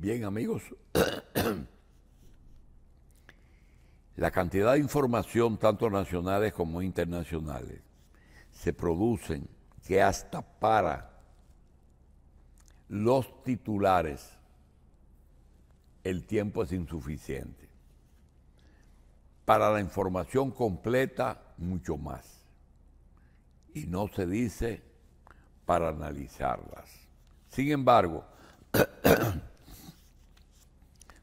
Bien, amigos, la cantidad de información, tanto nacionales como internacionales, se producen que hasta para los titulares el tiempo es insuficiente. Para la información completa, mucho más. Y no se dice para analizarlas. Sin embargo,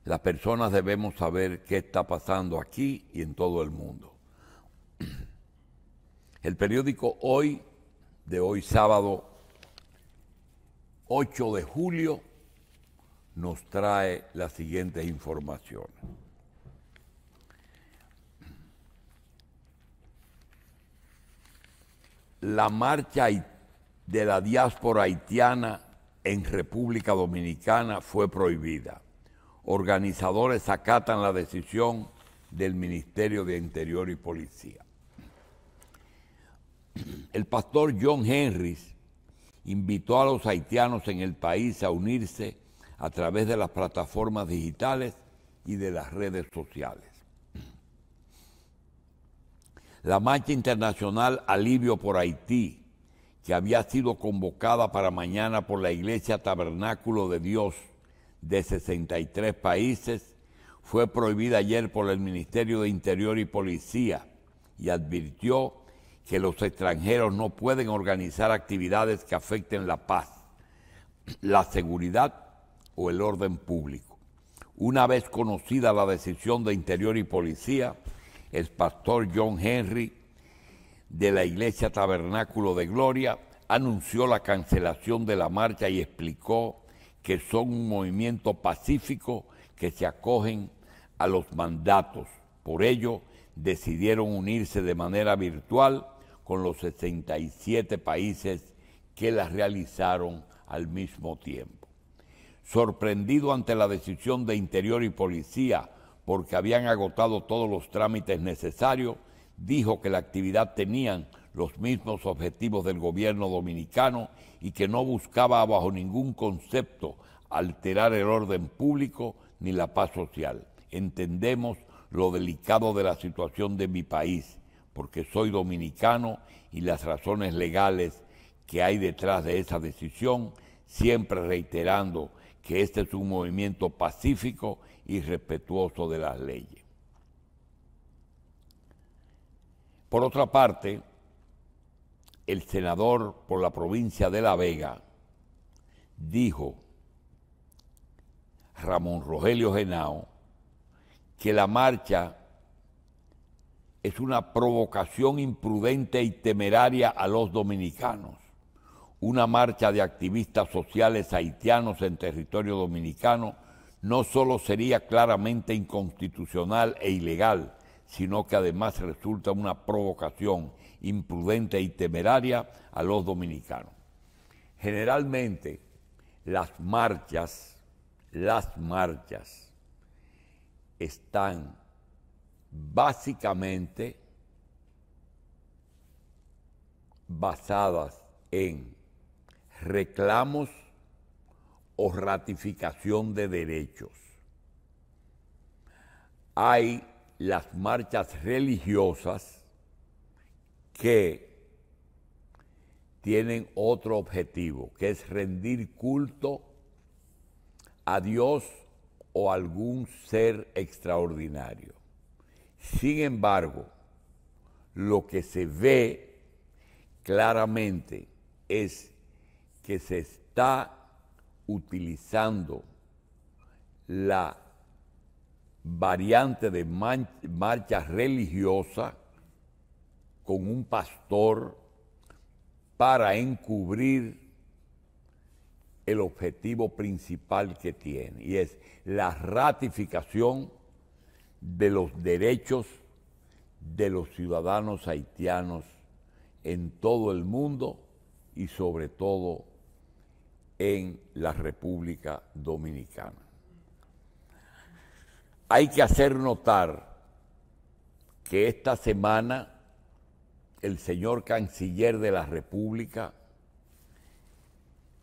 las personas debemos saber qué está pasando aquí y en todo el mundo. El periódico Hoy, de hoy sábado 8 de julio, nos trae las siguientes informaciones. La marcha de la diáspora haitiana en República Dominicana fue prohibida. Organizadores acatan la decisión del Ministerio de Interior y Policía. El pastor John Henrys invitó a los haitianos en el país a unirse a través de las plataformas digitales y de las redes sociales. La marcha internacional Alivio por Haití, que había sido convocada para mañana por la Iglesia Tabernáculo de Dios de 63 países, fue prohibida ayer por el Ministerio de Interior y Policía y advirtió que los extranjeros no pueden organizar actividades que afecten la paz, la seguridad o el orden público. Una vez conocida la decisión de Interior y Policía, el pastor John Henry de la Iglesia Tabernáculo de Gloria anunció la cancelación de la marcha y explicó que son un movimiento pacífico que se acogen a los mandatos. Por ello, decidieron unirse de manera virtual con los 67 países que la realizaron al mismo tiempo. Sorprendido ante la decisión de Interior y Policía porque habían agotado todos los trámites necesarios, dijo que la actividad tenía los mismos objetivos del gobierno dominicano y que no buscaba bajo ningún concepto alterar el orden público ni la paz social. Entendemos lo delicado de la situación de mi país, porque soy dominicano y las razones legales que hay detrás de esa decisión, siempre reiterando que este es un movimiento pacífico y respetuoso de las leyes. Por otra parte, el senador por la provincia de La Vega dijo, Ramón Rogelio Genao, que la marcha es una provocación imprudente y temeraria a los dominicanos. Una marcha de activistas sociales haitianos en territorio dominicano no solo sería claramente inconstitucional e ilegal, sino que además resulta una provocación imprudente y temeraria a los dominicanos. Generalmente las marchas están básicamente basadas en reclamos o ratificación de derechos. Hay las marchas religiosas que tienen otro objetivo, que es rendir culto a Dios o a algún ser extraordinario. Sin embargo, lo que se ve claramente es que se está utilizando la variante de marcha religiosa con un pastor para encubrir el objetivo principal que tiene, y es la ratificación de los derechos de los ciudadanos haitianos en todo el mundo y sobre todo en la República Dominicana. Hay que hacer notar que esta semana el señor canciller de la República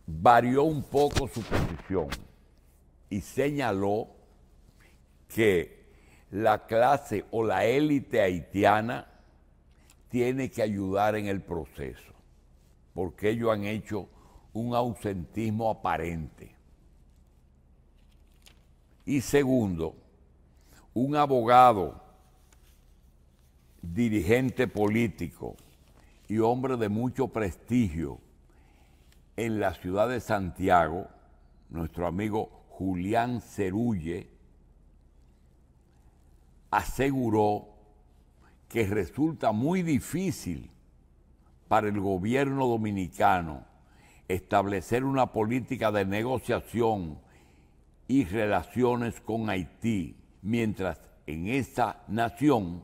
varió un poco su posición y señaló que la clase o la élite haitiana tiene que ayudar en el proceso, porque ellos han hecho un ausentismo aparente. Y segundo, un abogado, dirigente político y hombre de mucho prestigio en la ciudad de Santiago, nuestro amigo Julián Cerulle, aseguró que resulta muy difícil para el gobierno dominicano establecer una política de negociación y relaciones con Haití, mientras en esa nación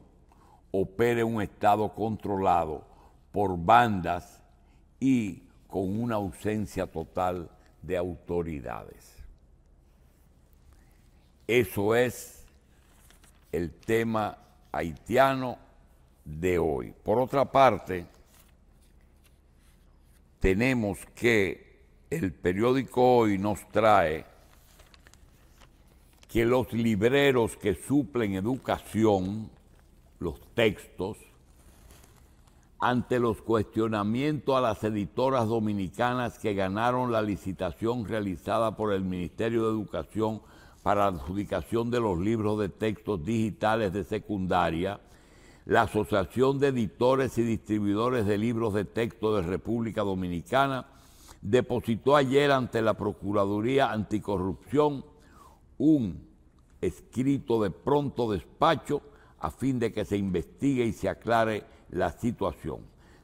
opere un Estado controlado por bandas y con una ausencia total de autoridades. Eso es el tema haitiano de hoy. Por otra parte, tenemos que el periódico Hoy nos trae que los libreros que suplen educación, los textos, ante los cuestionamientos a las editoras dominicanas que ganaron la licitación realizada por el Ministerio de Educación para la adjudicación de los libros de textos digitales de secundaria, la Asociación de Editores y Distribuidores de Libros de Texto de República Dominicana depositó ayer ante la Procuraduría Anticorrupción un escrito de pronto despacho a fin de que se investigue y se aclare la situación.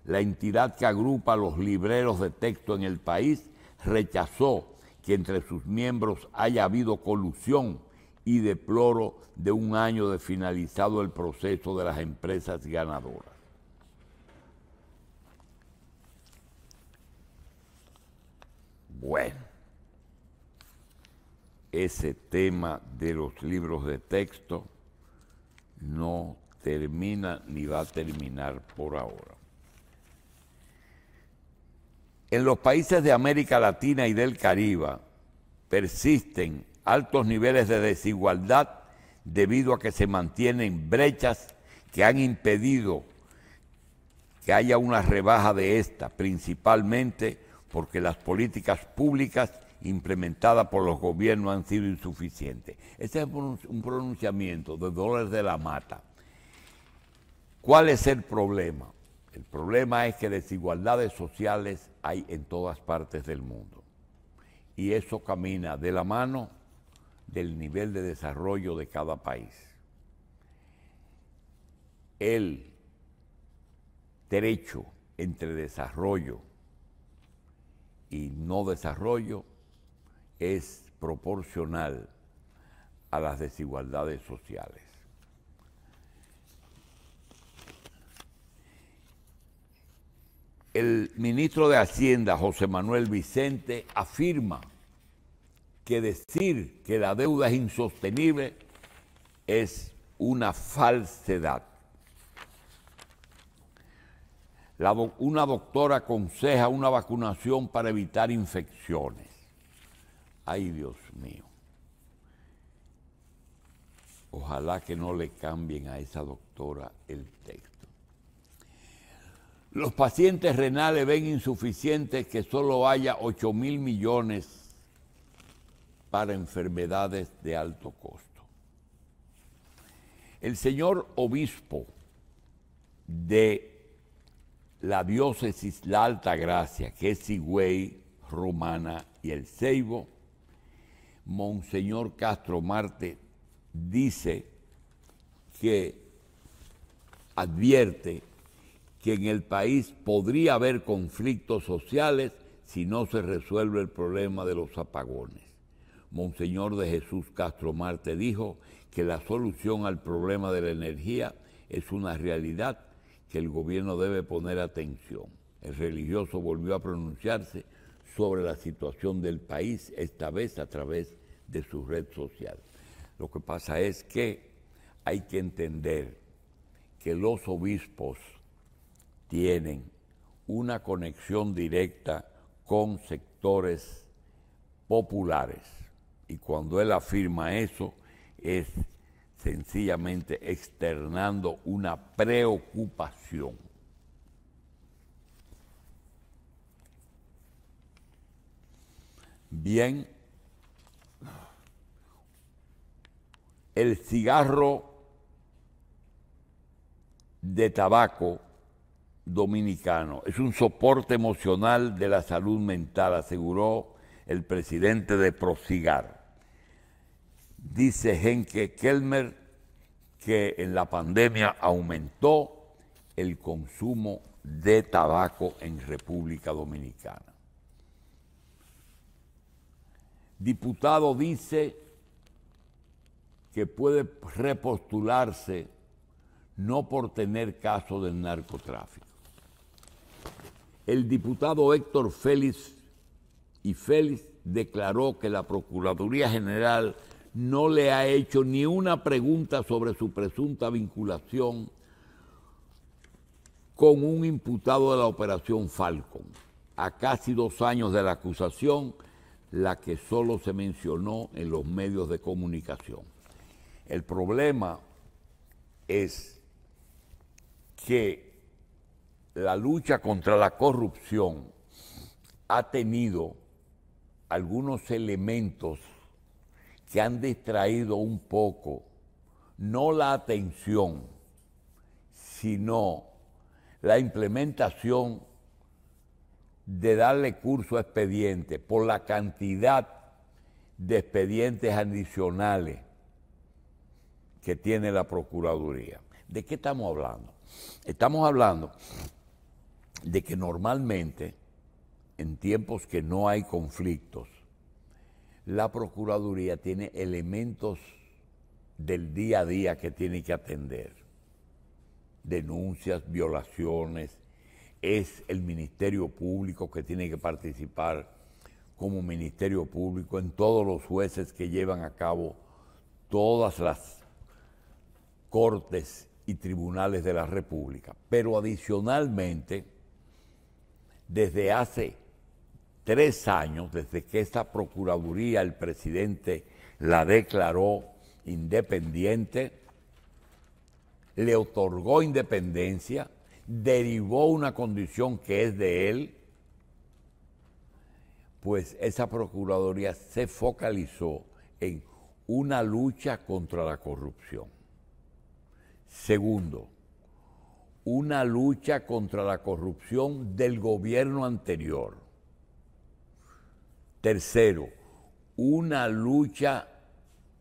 La entidad que agrupa a los libreros de texto en el país rechazó que entre sus miembros haya habido colusión y deploró de un año de finalizado el proceso de las empresas ganadoras. Bueno, ese tema de los libros de texto no termina ni va a terminar por ahora. En los países de América Latina y del Caribe persisten altos niveles de desigualdad debido a que se mantienen brechas que han impedido que haya una rebaja de esta, principalmente porque las políticas públicas implementadas por los gobiernos han sido insuficientes. Ese es un pronunciamiento de Dolores de la Mata. ¿Cuál es el problema? El problema es que desigualdades sociales hay en todas partes del mundo. Y eso camina de la mano del nivel de desarrollo de cada país. El trecho entre desarrollo y no desarrollo es proporcional a las desigualdades sociales. El ministro de Hacienda, José Manuel Vicente, afirma que decir que la deuda es insostenible es una falsedad. Una doctora aconseja una vacunación para evitar infecciones. Ay, Dios mío. Ojalá que no le cambien a esa doctora el texto. Los pacientes renales ven insuficiente que solo haya 8.000 millones para enfermedades de alto costo. El señor obispo de la diócesis La Altagracia, que es Higüey, Romana y El Ceibo, Monseñor Castro Marte, dice que advierte que en el país podría haber conflictos sociales si no se resuelve el problema de los apagones. Monseñor de Jesús Castro Marte dijo que la solución al problema de la energía es una realidad que el gobierno debe poner atención. El religioso volvió a pronunciarse sobre la situación del país, esta vez a través de su red social. Lo que pasa es que hay que entender que los obispos tienen una conexión directa con sectores populares Y cuando él afirma eso, es sencillamente externando una preocupación. Bien, el cigarro de tabaco dominicano es un soporte emocional de la salud mental, aseguró el presidente de Procigar. Dice Henke Kelmer que en la pandemia aumentó el consumo de tabaco en República Dominicana. Diputado dice que puede repostularse no por tener caso del narcotráfico. El diputado Héctor Félix declaró que la Procuraduría General no le ha hecho ni una pregunta sobre su presunta vinculación con un imputado de la Operación Falcon, a casi 2 años de la acusación, la que solo se mencionó en los medios de comunicación. El problema es que la lucha contra la corrupción ha tenido algunos elementos que han distraído un poco, no la atención, sino la implementación de darle curso a expedientes por la cantidad de expedientes adicionales que tiene la Procuraduría. ¿De qué estamos hablando? Estamos hablando de que normalmente, en tiempos que no hay conflictos, la Procuraduría tiene elementos del día a día que tiene que atender. Denuncias, violaciones. Es el Ministerio Público que tiene que participar como Ministerio Público en todos los jueces que llevan a cabo todas las cortes y tribunales de la República. Pero adicionalmente, desde hace 3 años, desde que esta Procuraduría, el presidente la declaró independiente, le otorgó independencia, derivó una condición que es de él, pues esa Procuraduría se focalizó en una lucha contra la corrupción. Segundo, una lucha contra la corrupción del gobierno anterior. Tercero, una lucha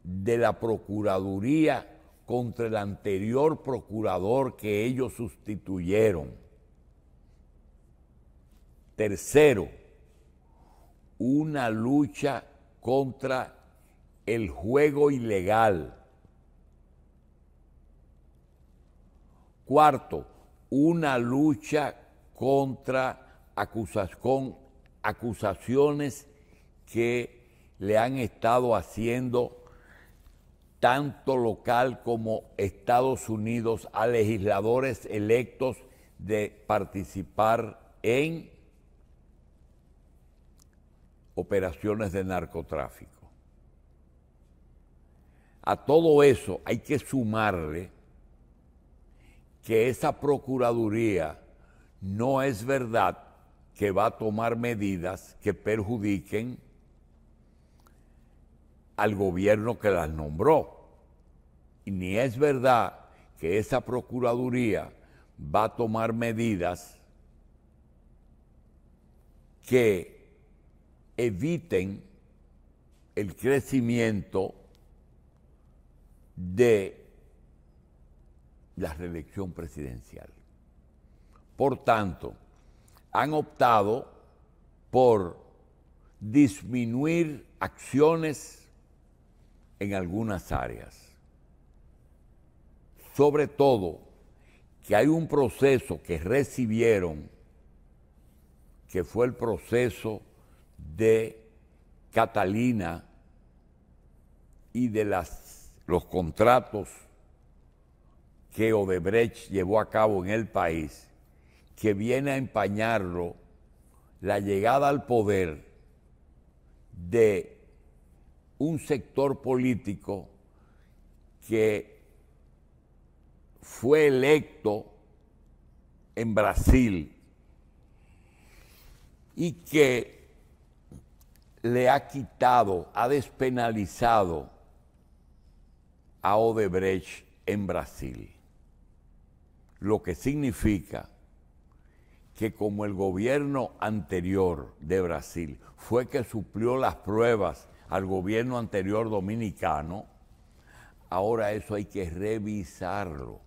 de la Procuraduría contra el anterior procurador que ellos sustituyeron. Tercero, una lucha contra el juego ilegal. Cuarto, una lucha contra acusaciones que le han estado haciendo tanto local como Estados Unidos a legisladores electos de participar en operaciones de narcotráfico. A todo eso hay que sumarle que esa Procuraduría no es verdad que va a tomar medidas que perjudiquen al gobierno que las nombró. Y ni es verdad que esa Procuraduría va a tomar medidas que eviten el crecimiento de la reelección presidencial. Por tanto, han optado por disminuir acciones en algunas áreas. Sobre todo, que hay un proceso que recibieron, que fue el proceso de Catalina y de los contratos que Odebrecht llevó a cabo en el país, que viene a empañarlo la llegada al poder de un sector político que fue electo en Brasil y que le ha quitado, ha despenalizado a Odebrecht en Brasil. Lo que significa que como el gobierno anterior de Brasil fue que suplió las pruebas al gobierno anterior dominicano, ahora eso hay que revisarlo.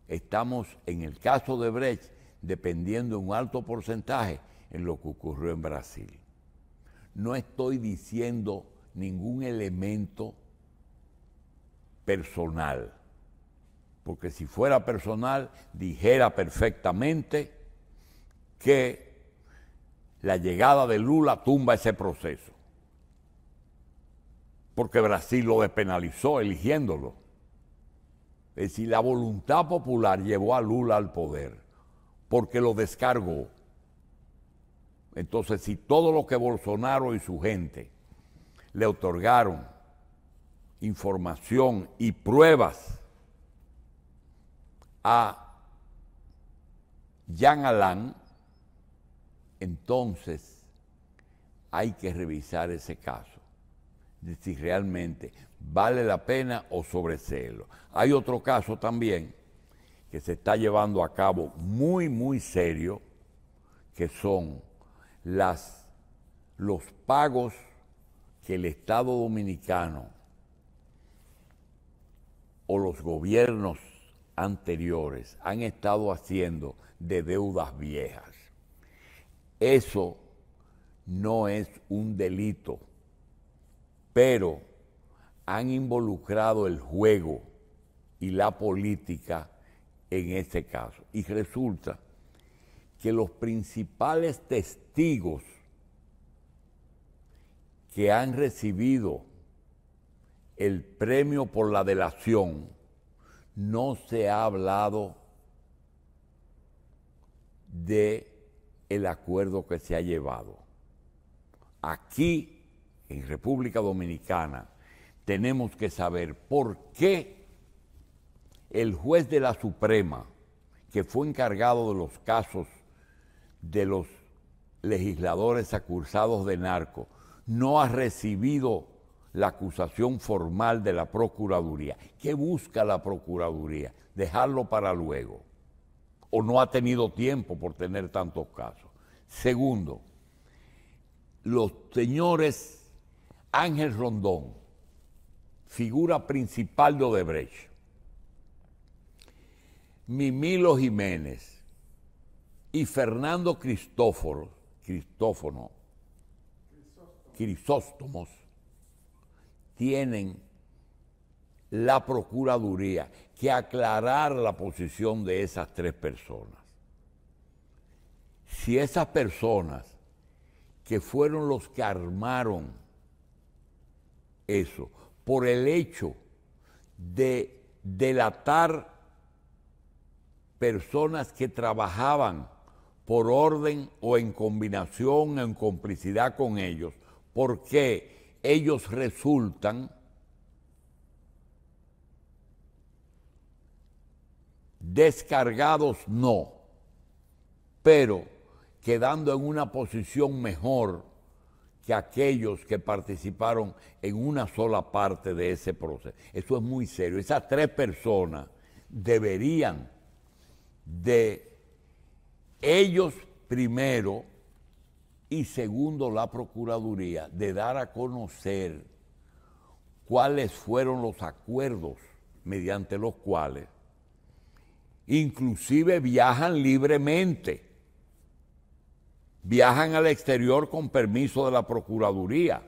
Estamos, en el caso de Brecht, dependiendo en un alto porcentaje en lo que ocurrió en Brasil. No estoy diciendo ningún elemento personal, porque si fuera personal, dijera perfectamente que la llegada de Lula tumba ese proceso, porque Brasil lo despenalizó eligiéndolo. Es decir, la voluntad popular llevó a Lula al poder, porque lo descargó. Entonces, si todo lo que Bolsonaro y su gente le otorgaron información y pruebas a Jean Alain, entonces hay que revisar ese caso, de si realmente vale la pena o sobreseerlo. Hay otro caso también que se está llevando a cabo muy, muy serio, que son los pagos que el Estado Dominicano o los gobiernos anteriores han estado haciendo de deudas viejas. Eso no es un delito, pero han involucrado el juego y la política en ese caso. Y resulta que los principales testigos que han recibido el premio por la delación, no se ha hablado de el acuerdo que se ha llevado. Aquí, en República Dominicana, tenemos que saber por qué el juez de la Suprema, que fue encargado de los casos de los legisladores acusados de narco, no ha recibido la acusación formal de la Procuraduría. ¿Qué busca la Procuraduría? Dejarlo para luego. O no ha tenido tiempo por tener tantos casos. Segundo, los señores Ángel Rondón, figura principal de Odebrecht, Mimilo Jiménez y Fernando Crisóstomos tienen la Procuraduría que aclarar la posición de esas tres personas. Si esas personas que fueron los que armaron eso, por el hecho de delatar personas que trabajaban por orden o en combinación o en complicidad con ellos, porque ellos resultan descargados, no, pero quedando en una posición mejor que aquellos que participaron en una sola parte de ese proceso. Eso es muy serio. Esas tres personas deberían de ellos primero y segundo la Procuraduría de dar a conocer cuáles fueron los acuerdos mediante los cuales inclusive viajan libremente, viajan al exterior con permiso de la Procuraduría,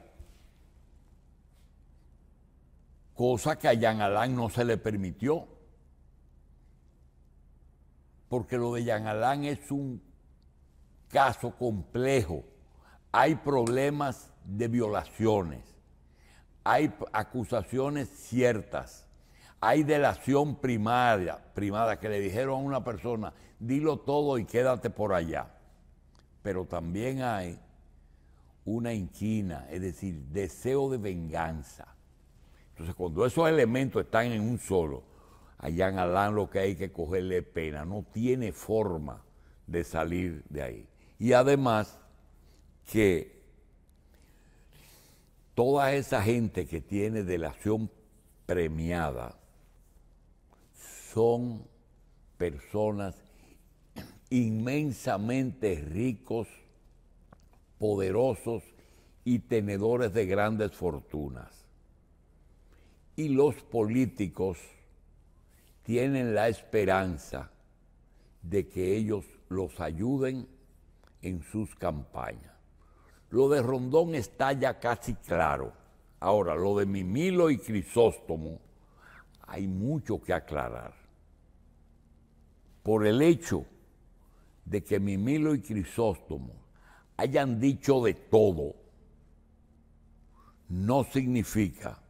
cosa que a Jean Alain no se le permitió, porque lo de Jean Alain es un caso complejo. Hay problemas de violaciones, hay acusaciones ciertas, hay delación primada que le dijeron a una persona, dilo todo y quédate por allá. Pero también hay una inquina, es decir, deseo de venganza. Entonces, cuando esos elementos están en un solo, a Jean Alain lo que hay que cogerle pena, no tiene forma de salir de ahí. Y además que toda esa gente que tiene delación premiada son personas inmensamente ricos, poderosos y tenedores de grandes fortunas. Y los políticos tienen la esperanza de que ellos los ayuden en sus campañas. Lo de Rondón está ya casi claro. Ahora, lo de Mimilo y Crisóstomo, hay mucho que aclarar. Por el hecho de que Mimilo y Crisóstomo hayan dicho de todo, no significa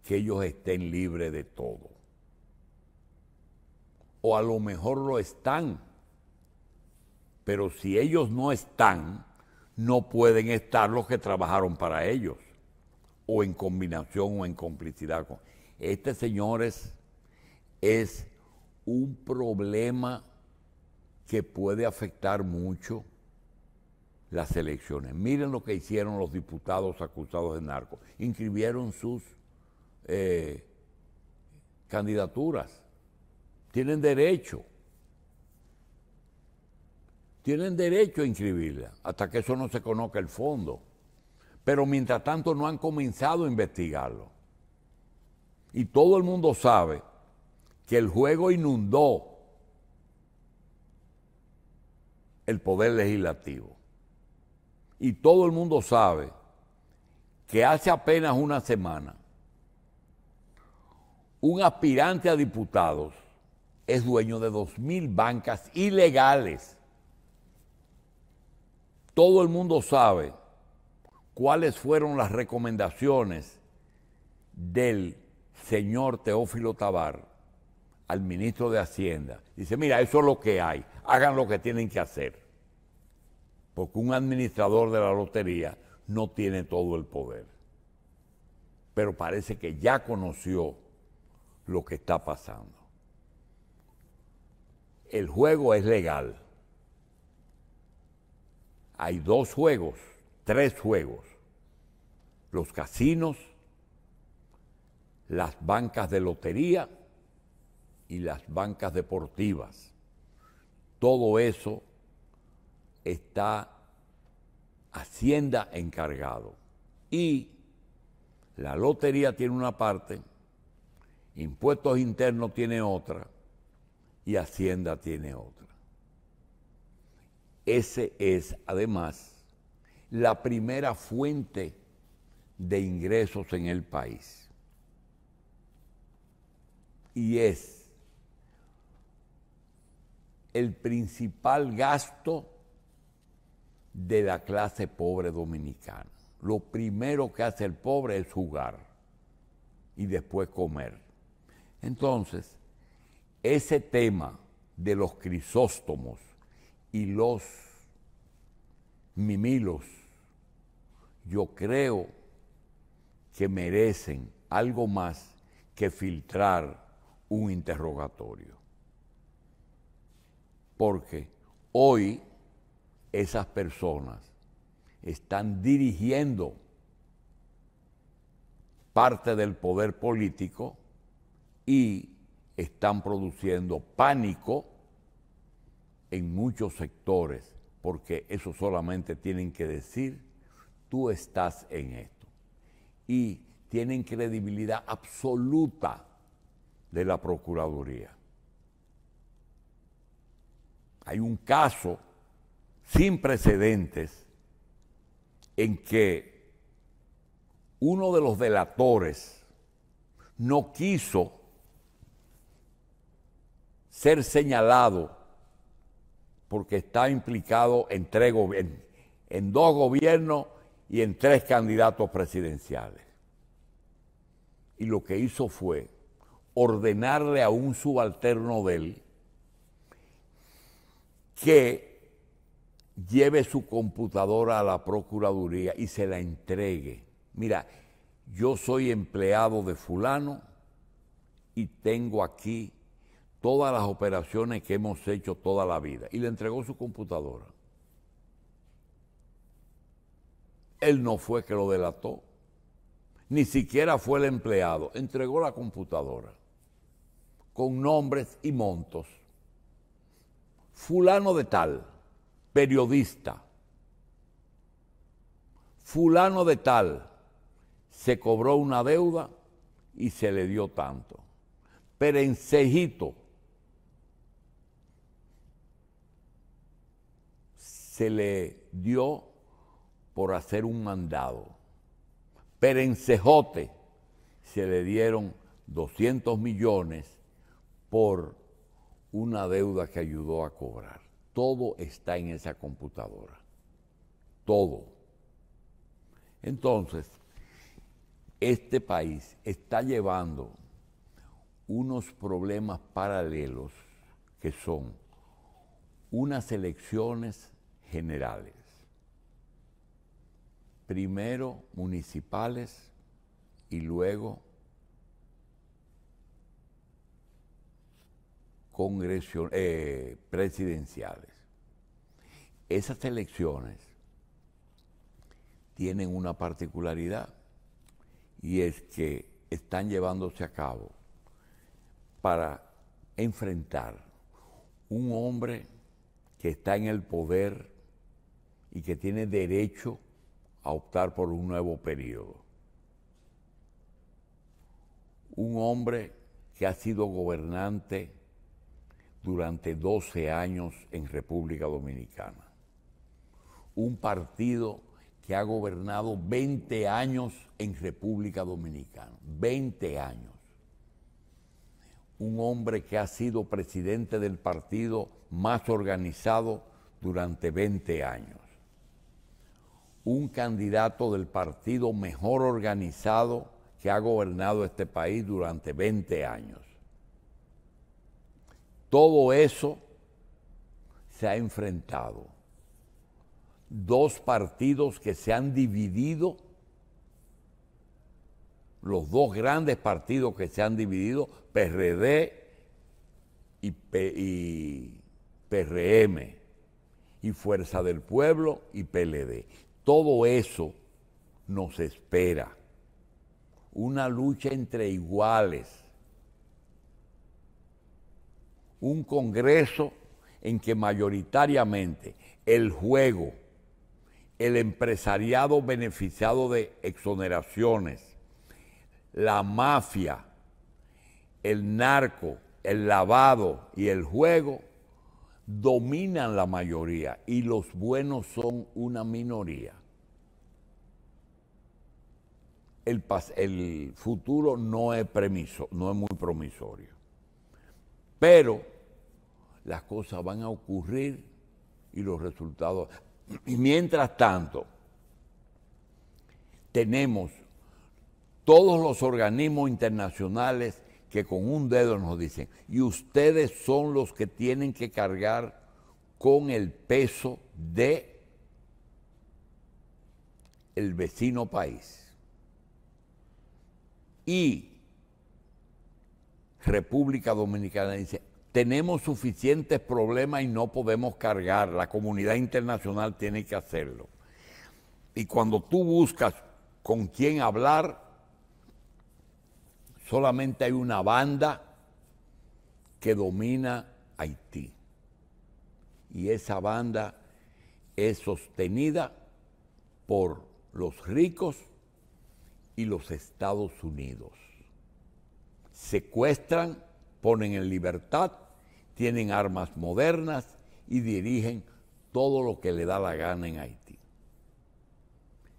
que ellos estén libres de todo. O a lo mejor lo están, pero si ellos no están, no pueden estar los que trabajaron para ellos, o en combinación o en complicidad. Señores, es un problema que puede afectar mucho las elecciones. Miren lo que hicieron los diputados acusados de narco. Inscribieron sus candidaturas. Tienen derecho. Tienen derecho a inscribirla hasta que eso no se conozca el fondo. Pero mientras tanto no han comenzado a investigarlo. Y todo el mundo sabe que el juego inundó el poder legislativo. Y todo el mundo sabe que hace apenas una semana un aspirante a diputados es dueño de 2.000 bancas ilegales. Todo el mundo sabe cuáles fueron las recomendaciones del señor Teófilo Tabar al ministro de Hacienda. Dice, mira, eso es lo que hay, hagan lo que tienen que hacer. Porque un administrador de la lotería no tiene todo el poder. Pero parece que ya conoció lo que está pasando. El juego es legal. Hay 2 juegos, 3 juegos. Los casinos, las bancas de lotería y las bancas deportivas. Todo eso está Hacienda encargado. Y la lotería tiene una parte, Impuestos Internos tiene otra y Hacienda tiene otra. Ese es, además, la primera fuente de ingresos en el país. Y es el principal gasto de la clase pobre dominicana. Lo primero que hace el pobre es jugar y después comer. Entonces, ese tema de los Crisóstomos y los Mimilos, yo creo que merecen algo más que filtrar un interrogatorio. Porque hoy esas personas están dirigiendo parte del poder político y están produciendo pánico en muchos sectores, porque eso solamente tienen que decir, tú estás en esto. Y tienen credibilidad absoluta de la Procuraduría. Hay un caso sin precedentes en que uno de los delatores no quiso ser señalado porque está implicado en 2 gobiernos y en 3 candidatos presidenciales. Y lo que hizo fue ordenarle a un subalterno de él que lleve su computadora a la Procuraduría y se la entregue. Mira, yo soy empleado de fulano y tengo aquí todas las operaciones que hemos hecho toda la vida. Y le entregó su computadora. Él no fue que lo delató, ni siquiera fue el empleado, entregó la computadora con nombres y montos. Fulano de tal, periodista. Fulano de tal, se cobró una deuda y se le dio tanto. Perencejito, se le dio por hacer un mandado. Perencejote, se le dieron 200 millones por una deuda que ayudó a cobrar. Todo está en esa computadora. Todo. Entonces, este país está llevando unos problemas paralelos que son unas elecciones generales. Primero municipales y luego presidenciales. Esas elecciones tienen una particularidad y es que están llevándose a cabo para enfrentar un hombre que está en el poder y que tiene derecho a optar por un nuevo periodo. Un hombre que ha sido gobernante durante 12 años en República Dominicana. Un partido que ha gobernado 20 años en República Dominicana. 20 años. Un hombre que ha sido presidente del partido más organizado durante 20 años. Un candidato del partido mejor organizado que ha gobernado este país durante 20 años. Todo eso se ha enfrentado. Dos partidos que se han dividido, los dos grandes partidos que se han dividido, PRD y PRM, y Fuerza del Pueblo y PLD. Todo eso nos espera. Una lucha entre iguales. Un Congreso en que mayoritariamente el juego, el empresariado beneficiado de exoneraciones, la mafia, el narco, el lavado y el juego dominan la mayoría y los buenos son una minoría. El futuro no es muy promisorio, pero las cosas van a ocurrir y los resultados. Y mientras tanto, tenemos todos los organismos internacionales que con un dedo nos dicen, y ustedes son los que tienen que cargar con el peso de el vecino país. Y República Dominicana dice, tenemos suficientes problemas y no podemos cargar, la comunidad internacional tiene que hacerlo. Y cuando tú buscas con quién hablar, solamente hay una banda que domina Haití. Y esa banda es sostenida por los ricos y los Estados Unidos. Secuestran, ponen en libertad, tienen armas modernas y dirigen todo lo que le da la gana en Haití.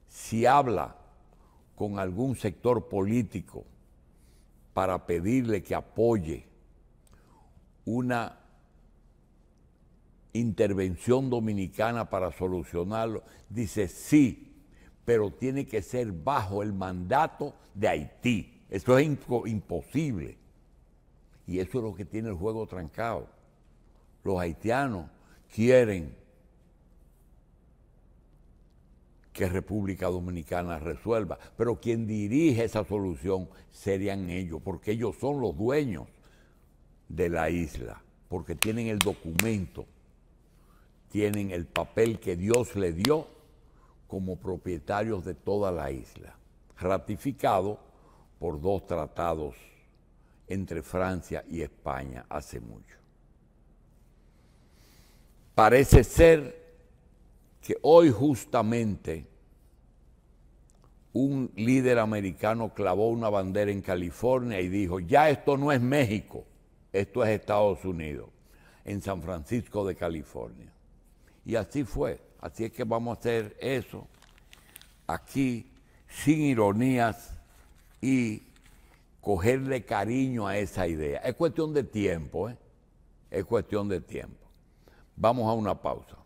Si habla con algún sector político para pedirle que apoye una intervención dominicana para solucionarlo, dice sí, pero tiene que ser bajo el mandato de Haití. Eso es imposible. Y eso es lo que tiene el juego trancado. Los haitianos quieren que República Dominicana resuelva. Pero quien dirige esa solución serían ellos, porque ellos son los dueños de la isla, porque tienen el documento, tienen el papel que Dios le dio como propietarios de toda la isla, ratificado por 2 tratados entre Francia y España hace mucho. Parece ser que hoy justamente un líder americano clavó una bandera en California y dijo, ya esto no es México, esto es Estados Unidos, en San Francisco de California. Y así fue, así es que vamos a hacer eso aquí sin ironías y cogerle cariño a esa idea. Es cuestión de tiempo, ¿eh? Es cuestión de tiempo. Vamos a una pausa.